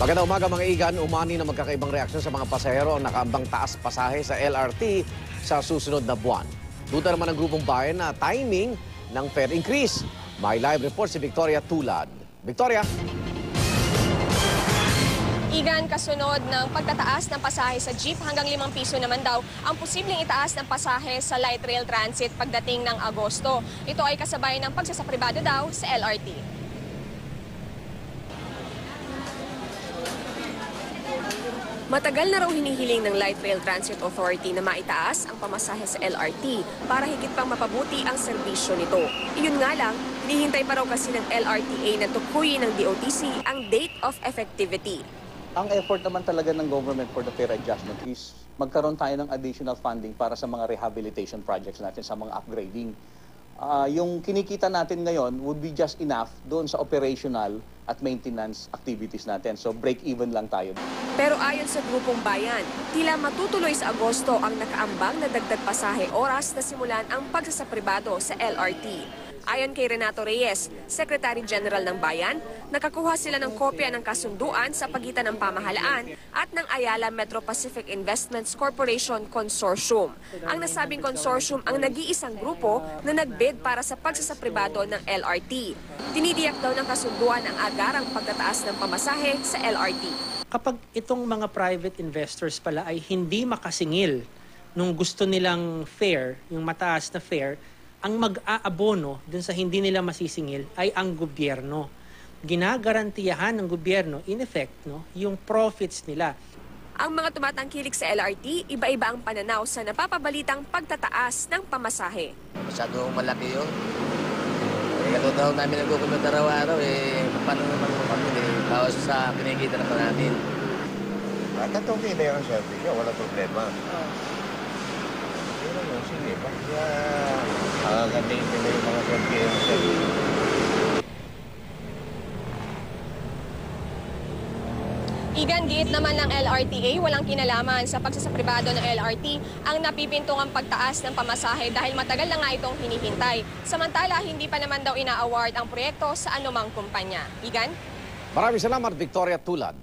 Magandang umaga mga igan, umani na magkakaibang reaksyon sa mga pasahero ang nakaambang taas pasahe sa LRT sa susunod na buwan. Duda naman ng grupong bayan na timing ng fare increase. May live report si Victoria Tulad. Victoria? Igan, kasunod ng pagtataas ng pasahe sa jeep hanggang 5 piso naman daw ang posibleng itaas ng pasahe sa light rail transit pagdating ng Agosto. Ito ay kasabay ng pagsasapribado daw sa LRT. Matagal na raw hinihiling ng Light Rail Transit Authority na maitaas ang pamasahe sa LRT para higit pang mapabuti ang serbisyo nito. Iyon nga lang, hinihintay pa raw kasi ng LRTA na tukuyin ng DOTC ang date of effectivity. Ang effort naman talaga ng government for the fare adjustment is magkaroon tayo ng additional funding para sa mga rehabilitation projects natin, sa mga upgrading. Yung kinikita natin ngayon would be just enough doon sa operational at maintenance activities natin. So break even lang tayo. Pero ayon sa grupong bayan, tila matutuloy sa Agosto ang nakaambang na dagdag pasahe oras na simulan ang pagsasapribado sa LRT. Ayon kay Renato Reyes, Secretary General ng Bayan, nakakuha sila ng kopya ng kasunduan sa pagitan ng pamahalaan at ng Ayala Metro Pacific Investments Corporation Consortium. Ang nasabing consortium ang nag-iisang grupo na nagbid para sa pagsasapribado ng LRT. Tinidiyak daw ng kasunduan ang agarang pagtataas ng pamasahe sa LRT. Kapag itong mga private investors pala ay hindi makasingil nung gusto nilang fare, yung mataas na fare, ang mag-aabono dun sa hindi nila masisingil ay ang gobyerno. Ginagarantiyahan ng gobyerno, in effect, yung profits nila. Ang mga tumatangkilik sa LRT, iba-iba ang pananaw sa napapabalitang pagtataas ng pamasahe. Masyadong malaki yun. Katulad daw namin nagkukumot araw-araw, paano naman kami, bawas sa kinikita naman natin. At itong kina yung service, wala problema. Pero yung sige, bakit gandayin nila yung mga service. Igan, giit naman ng LRTA, walang kinalaman sa pagsasapribado ng LRT ang napipintong ang pagtaas ng pamasahe dahil matagal na nga itong hinihintay. Samantala, hindi pa naman daw ina-award ang proyekto sa anumang kumpanya. Igan? Maraming salamat, Victoria Tulad.